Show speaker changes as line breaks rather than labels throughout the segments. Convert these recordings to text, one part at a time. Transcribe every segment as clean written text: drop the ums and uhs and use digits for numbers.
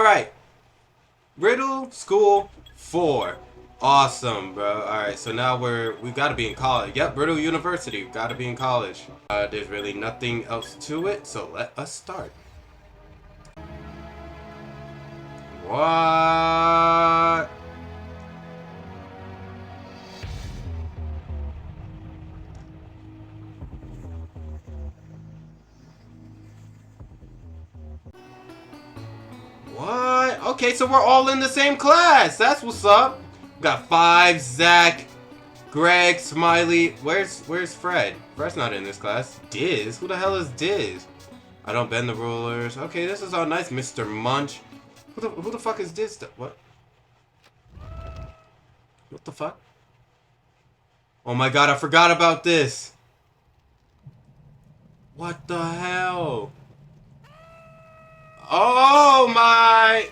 Alright. Riddle School 4. Awesome, bro. Alright, so now we've got to be in college. Yep, Riddle University. We've got to be in college. There's really nothing else to it, so let us start. What? What? Okay, so we're all in the same class. That's what's up. We got 5, Zach, Greg, Smiley. Where's Fred? Fred's not in this class. Diz? Who the hell is Diz? I don't bend the rulers. Okay, this is all nice, Mr. Munch. Who the fuck is Diz? What? What the fuck? Oh my god, I forgot about this. What the hell? Oh my...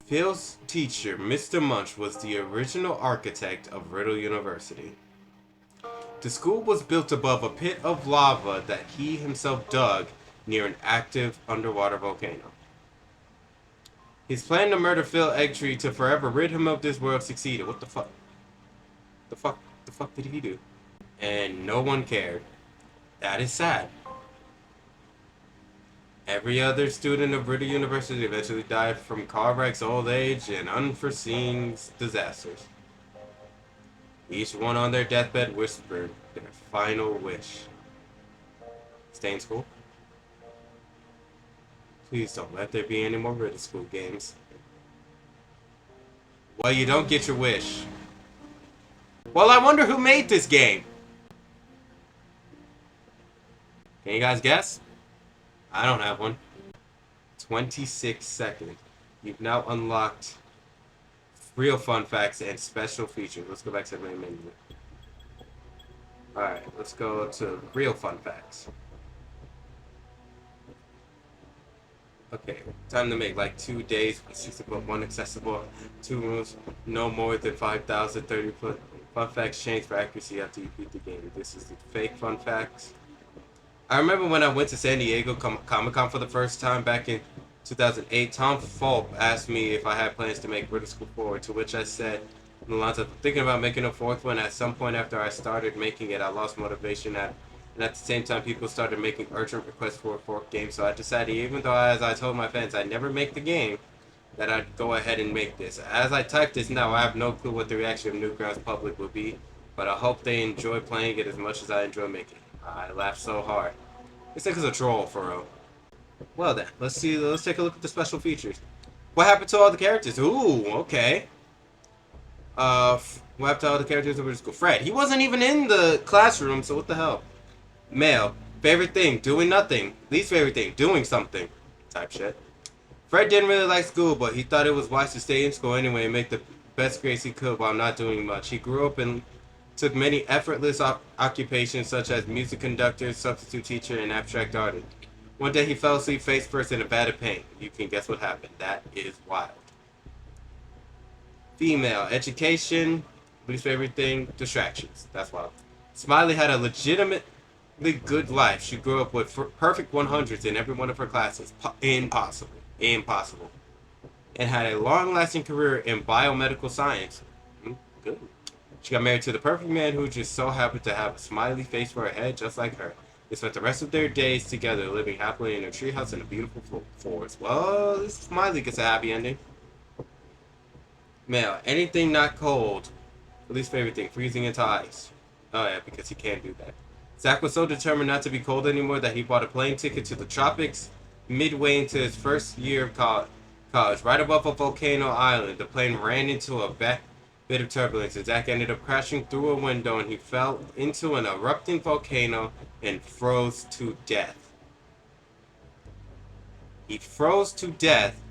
Phil's teacher, Mr. Munch, was the original architect of Riddle University. The school was built above a pit of lava that he himself dug near an active underwater volcano. His plan to murder Phil Eggtree to forever rid him of this world succeeded. What the fuck? The fuck did he do? And no one cared. That is sad. Every other student of Riddle University eventually died from car wrecks, old age, and unforeseen disasters. Each one on their deathbed whispered their final wish. Stay in school. Please don't let there be any more Riddle School games. Well, you don't get your wish. Well, I wonder who made this game. Can you guys guess? I don't have one. 26 seconds. You've now unlocked real fun facts and special features. Let's go back to the main menu. Alright, let's go to real fun facts. Okay, time to make like 2 days, 1 accessible, 2 rooms, no more than 5,030 fun facts change for accuracy after you beat the game. This is the fake fun facts. I remember when I went to San Diego Comic-Con for the first time back in 2008, Tom Welp asked me if I had plans to make Riddle School 4, to which I said, in the lines of thinking about making a 4th one. At some point after I started making it, I lost motivation and at the same time people started making urgent requests for a 4th game, so I decided, even though as I told my fans I'd never make the game, that I'd go ahead and make this. As I type this now, I have no clue what the reaction of Newgrounds public will be, but I hope they enjoy playing it as much as I enjoy making it. I laughed so hard. This thing is a troll, for real. Well then, let's take a look at the special features. What happened to all the characters? Ooh, okay. What happened to all the characters over to school? Fred, he wasn't even in the classroom, so what the hell? Male, favorite thing, doing nothing. Least favorite thing, doing something. Type shit. Fred didn't really like school, but he thought it was wise to stay in school anyway and make the best grades he could while not doing much. He grew up and took many effortless occupations such as music conductor, substitute teacher, and abstract artist. One day he fell asleep face first in a vat of paint. You can guess what happened. That is wild. Female, education, least favorite thing, distractions. That's wild. Smiley had a legitimately good life. She grew up with perfect 100s in every one of her classes. Impossible. Impossible. And had a long-lasting career in biomedical science. Good. She got married to the perfect man who just so happened to have a smiley face for a head just like her. They spent the rest of their days together, living happily in a treehouse in a beautiful forest. Well, this Smiley gets a happy ending. Male, anything not cold. At least favorite thing, freezing into ice. Oh yeah, because he can't do that. Zach was so determined not to be cold anymore that he bought a plane ticket to the tropics midway into his first year of college. Right above a volcano island, the plane ran into a bit of turbulence, and Zach ended up crashing through a window, and he fell into an erupting volcano and froze to death. He froze to death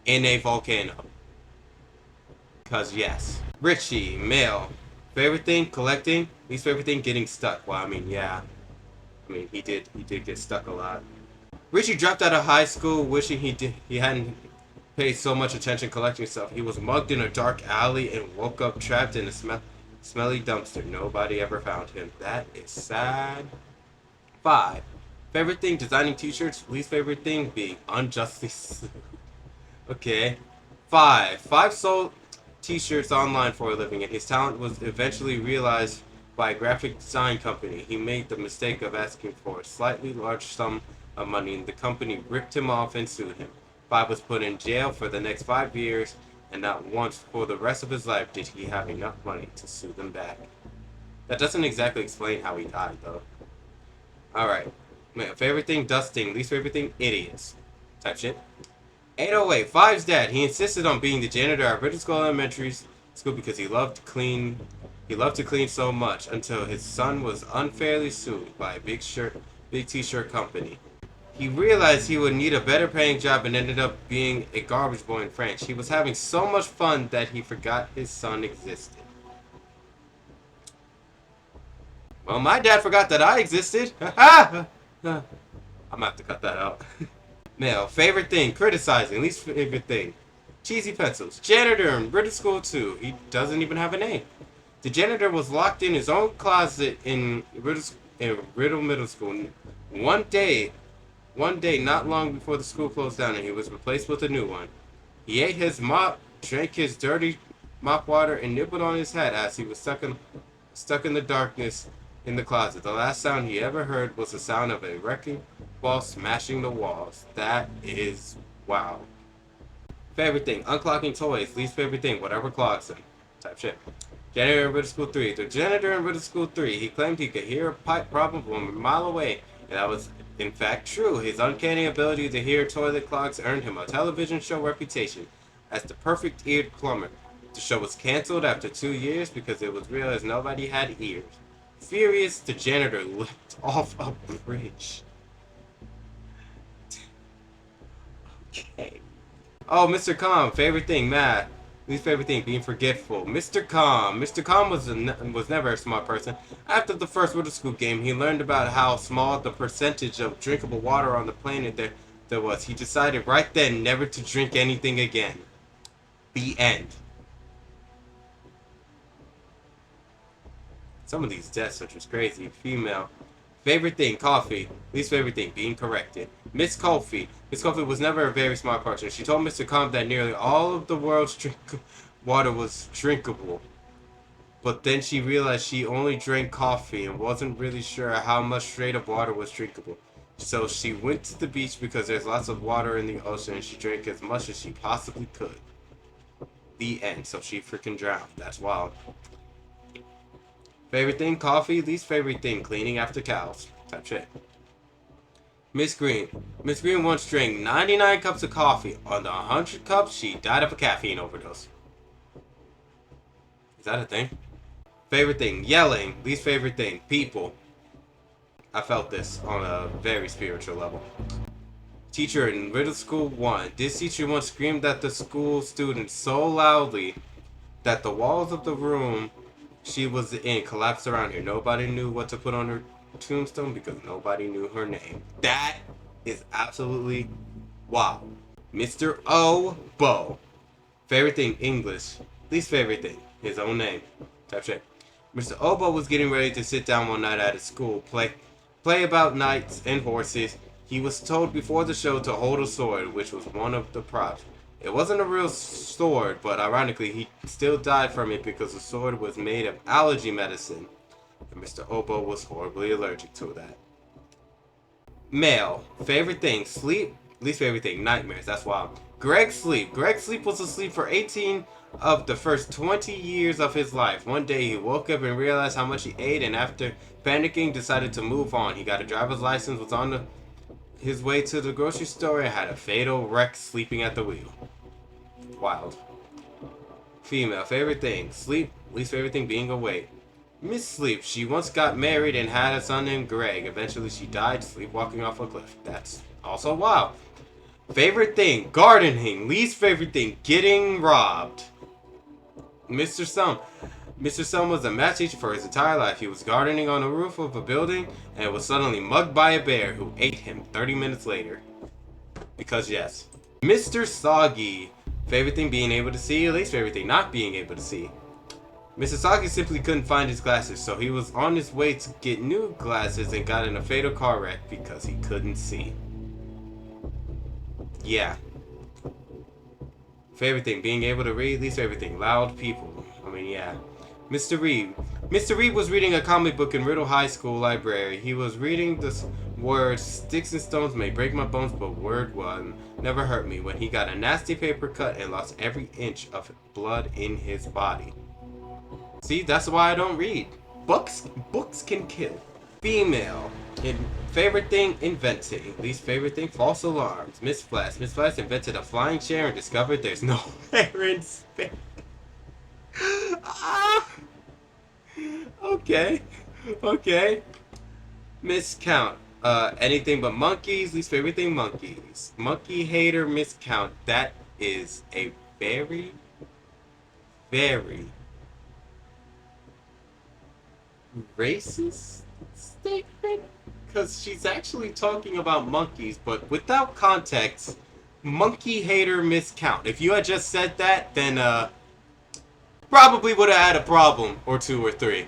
in a volcano. Because yes. Richie, male. Favorite thing, collecting. Least favorite thing, getting stuck. Well, I mean, yeah. I mean, he did get stuck a lot. Richie dropped out of high school wishing he paid so much attention collecting stuff. He was mugged in a dark alley and woke up trapped in a smelly dumpster. Nobody ever found him. That is sad. 5. Favorite thing, designing t-shirts. Least favorite thing, being unjustly sued. Okay. 5. 5 sold t-shirts online for a living, and his talent was eventually realized by a graphic design company. He made the mistake of asking for a slightly large sum of money, and the company ripped him off and sued him. 5 was put in jail for the next 5 years, and not once for the rest of his life did he have enough money to sue them back. That doesn't exactly explain how he died, though. Alright. Favorite thing, dusting. Least favorite thing, idiots. Type shit. 808. 5's dad. He insisted on being the janitor at Riddle School Elementary School because he loved to clean so much until his son was unfairly sued by a big t-shirt company. He realized he would need a better paying job and ended up being a garbage boy in French. He was having so much fun that he forgot his son existed. Well, my dad forgot that I existed. I'm gonna have to cut that out. Male, favorite thing, criticizing. Least favorite thing, cheesy pencils. Janitor in Riddle School 2. He doesn't even have a name. The janitor was locked in his own closet in Riddle Middle School. One day, not long before the school closed down, and he was replaced with a new one. He ate his mop, drank his dirty mop water, and nibbled on his hat as he was stuck in the darkness in the closet. The last sound he ever heard was the sound of a wrecking ball smashing the walls. That is wow. Favorite thing, unclocking toys. Least favorite thing, whatever clogs him. Type shit. Janitor in Riddle School 3. The janitor in Riddle School 3. He claimed he could hear a pipe problem from a mile away, and that was in fact true. His uncanny ability to hear toilet clogs earned him a television show reputation as the perfect-eared plumber. The show was canceled after 2 years because it was realized nobody had ears. Furious, the janitor leapt off a bridge. Okay. Oh, Mr. Calm, favorite thing, math. Least favorite thing, being forgetful. Mr. Calm. Mr. Calm was never a smart person. After the first Riddle School game, he learned about how small the percentage of drinkable water on the planet there was. He decided right then never to drink anything again. The end. Some of these deaths are just crazy. Female. Favorite thing, coffee. Least favorite thing, being corrected. Miss Coffee. Miss Coffee was never a very smart person. She told Mr. Calm that nearly all of the world's water was drinkable. But then she realized she only drank coffee and wasn't really sure how much straight up water was drinkable. So she went to the beach because there's lots of water in the ocean, and she drank as much as she possibly could. The end. So she freaking drowned. That's wild. Favorite thing, coffee. Least favorite thing, cleaning after cows. Type shit. Miss Green. Miss Green once drank 99 cups of coffee. On the 100 cups, she died of a caffeine overdose. Is that a thing? Favorite thing, yelling. Least favorite thing, people. I felt this on a very spiritual level. Teacher in Riddle School 1. This teacher once screamed at the school students so loudly that the walls of the room she was in collapsed around her. Nobody knew what to put on her tombstone because nobody knew her name. That is absolutely wow. Mr. Obo. Favorite thing, English. Least favorite thing, his own name. Type shit. Mr. Obo was getting ready to sit down one night at his school, play about knights and horses. He was told before the show to hold a sword, which was one of the props. It wasn't a real sword, but ironically, he still died from it because the sword was made of allergy medicine. And Mr. Obo was horribly allergic to that. Male. Favorite thing, sleep. Least favorite thing, nightmares. That's wild. Greg Sleep. Greg Sleep was asleep for 18 of the first 20 years of his life. One day he woke up and realized how much he ate, and after panicking, decided to move on. He got a driver's license, was on his way to the grocery store, and had a fatal wreck sleeping at the wheel. Wild. Female. Favorite thing, sleep. Least favorite thing, being awake. Miss Sleep. She once got married and had a son named Greg. Eventually she died sleepwalking off a cliff. That's also wild. Favorite thing, gardening. Least favorite thing, getting robbed. Mr. Sum. Mr. Sum was a math teacher for his entire life. He was gardening on the roof of a building and was suddenly mugged by a bear who ate him 30 minutes later. Because yes. Mr. Soggy. Favorite thing being able to see, least favorite thing not being able to see. Mr. Soggy simply couldn't find his glasses, so he was on his way to get new glasses and got in a fatal car wreck because he couldn't see. Yeah. Favorite thing, being able to read, least favorite thing, loud people. I mean, yeah. Mr. Reed. Mr. Reed was reading a comic book in Riddle High School library. He was reading the words, "Sticks and stones may break my bones, but word one never hurt me," when he got a nasty paper cut and lost every inch of blood in his body. See, that's why I don't read. Books can kill. Female. Favorite thing, inventing. Least favorite thing, false alarms. Miss Flash. Miss Flash invented a flying chair and discovered there's no air in space. Okay. Miscount. Anything but monkeys. Least favorite thing, monkeys. Monkey hater, miscount. That is a very, very racist statement, because she's actually talking about monkeys, but without context. Monkey hater, miscount. If you had just said that, then probably would have had a problem or two or three.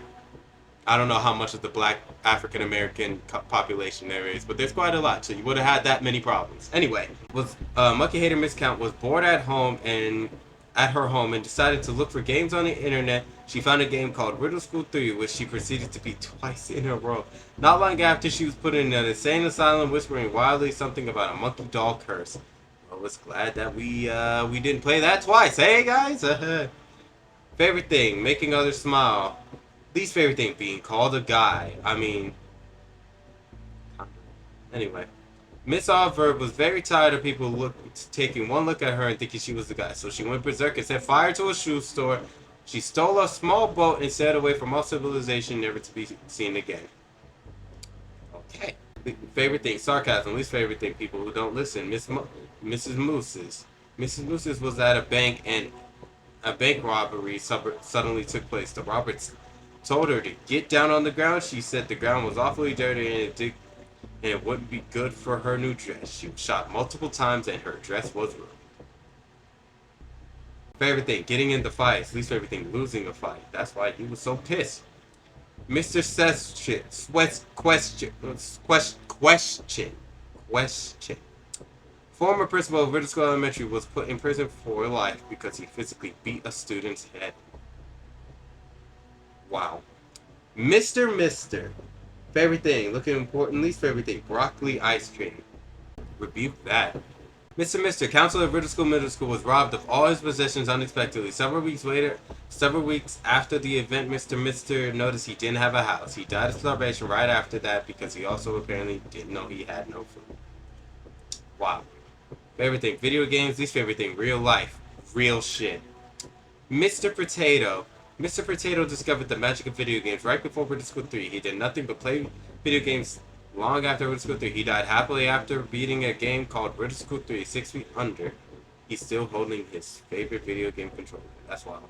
I don't know how much of the black African American population there is, but there's quite a lot, so you would have had that many problems. Anyway, Monkey Hater Miscount was bored at her home and decided to look for games on the internet. She found a game called Riddle School 3, which she proceeded to beat twice in a row. Not long after, she was put in an insane asylum, whispering wildly something about a monkey doll curse. I was glad that we didn't play that twice. Hey guys. Favorite thing, making others smile. Least favorite thing, being called a guy. I mean, anyway. Miss Verb was very tired of people taking one look at her and thinking she was the guy. So she went berserk and set fire to a shoe store. She stole a small boat and sailed away from all civilization, never to be seen again. Okay. Favorite thing, sarcasm. Least favorite thing, people who don't listen. Mrs. Moose's. Mrs. Moose's was at a bank and a bank robbery suddenly took place. The robbers told her to get down on the ground. She said the ground was awfully dirty and it wouldn't be good for her new dress. She was shot multiple times and her dress was ruined. Favorite thing, getting into fights. Least favorite thing, losing a fight. That's why he was so pissed. Mr. Question. Former principal of Riddle School Elementary was put in prison for life because he physically beat a student's head. Wow. Mr. Favorite thing, looking important. Least favorite thing, broccoli ice cream. Rebuke that. Mr. Counselor of Riddle School Middle School was robbed of all his possessions unexpectedly. Several weeks after the event, Mr. noticed he didn't have a house. He died of starvation right after that because he also apparently didn't know he had no food. Wow. Favorite thing, video games. Least favorite thing, real life. Real shit. Mr. Potato. Mr. Potato discovered the magic of video games right before Riddle School 3. He did nothing but play video games long after Riddle School 3. He died happily after beating a game called Riddle School 3 6 feet under. He's still holding his favorite video game controller. That's wild.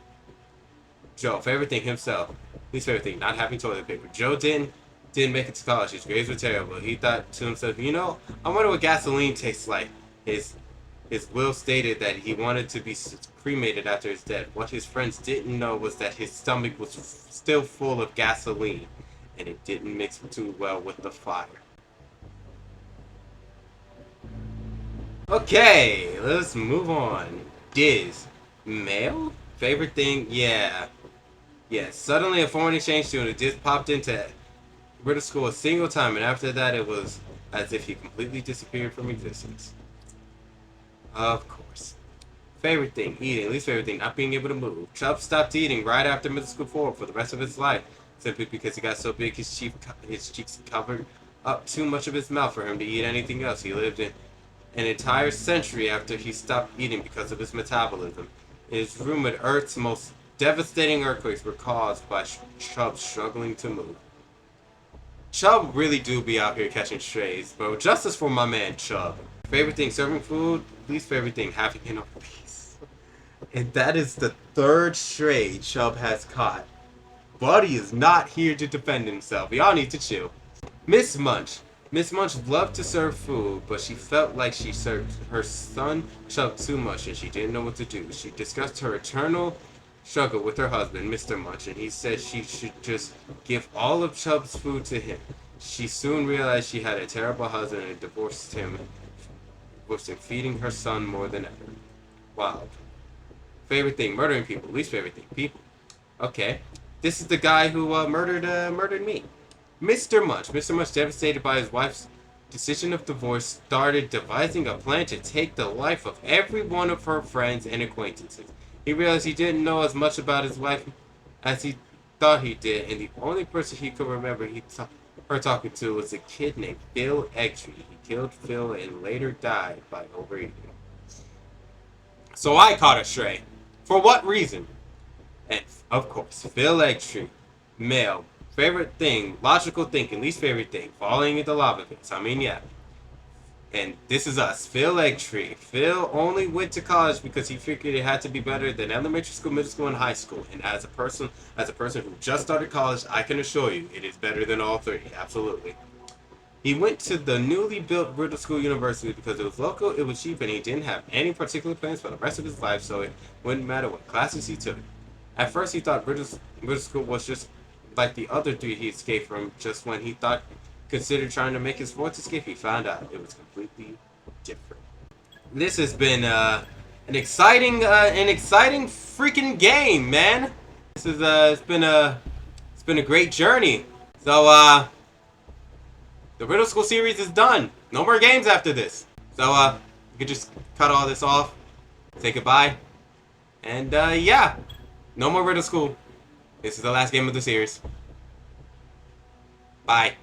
Joe, favorite thing, himself. Least favorite thing, not having toilet paper. Joe didn't make it to college. His grades were terrible. He thought to himself, I wonder what gasoline tastes like. His will stated that he wanted to be cremated after his death. What his friends didn't know was that his stomach was still full of gasoline, and it didn't mix too well with the fire. Okay, let's move on. Diz. Male? Favorite thing? Yeah. Suddenly a foreign exchange student just popped into Riddle School a single time, and after that it was as if he completely disappeared from existence. Of course. Favorite thing, eating. Least favorite thing, not being able to move. Chubb stopped eating right after middle school 4 for the rest of his life, simply because he got so big his cheeks covered up too much of his mouth for him to eat anything else. He lived in an entire century after he stopped eating because of his metabolism. It is rumored Earth's most devastating earthquakes were caused by Chubb struggling to move. Chubb really do be out here catching strays, bro. Justice for my man Chubb. Favorite thing, serving food. Least favorite thing, having enough peace. And that is the third stray Chubb has caught. Buddy is not here to defend himself. Y'all need to chill. Miss Munch. Miss Munch loved to serve food, but she felt like she served her son Chuck too much and she didn't know what to do. She discussed her eternal struggle with her husband, Mr. Munch, and he said she should just give all of Chubb's food to him. She soon realized she had a terrible husband and divorced him, feeding her son more than ever. Wow. Favorite thing, murdering people. Least favorite thing, people. Okay. This is the guy who murdered me. Mr. Munch. Mr. Munch, devastated by his wife's decision of divorce, started devising a plan to take the life of every one of her friends and acquaintances. He realized he didn't know as much about his wife as he thought he did, and the only person he could remember her talking to was a kid named Phil Egtree. He killed Phil and later died by overeating. So I caught a stray. For what reason? And, of course, Phil Egtree. Male. Favorite thing, logical thinking, least favorite thing, falling into lava pits. I mean, yeah. And this is us, Phil Egtree. Phil only went to college because he figured it had to be better than elementary school, middle school, and high school. And as a person who just started college, I can assure you, it is better than all three. Absolutely. He went to the newly built Riddle School University because it was local, it was cheap, and he didn't have any particular plans for the rest of his life, so it wouldn't matter what classes he took. At first, he thought Riddle School was just like the other three he escaped from. Just when he considered trying to make his fourth escape, he found out it was completely different. This has been an exciting freaking game, man. This is it's been a great journey. So the Riddle School series is done. No more games after this. So you could just cut all this off, say goodbye, and yeah, no more Riddle School. This is the last game of the series. Bye.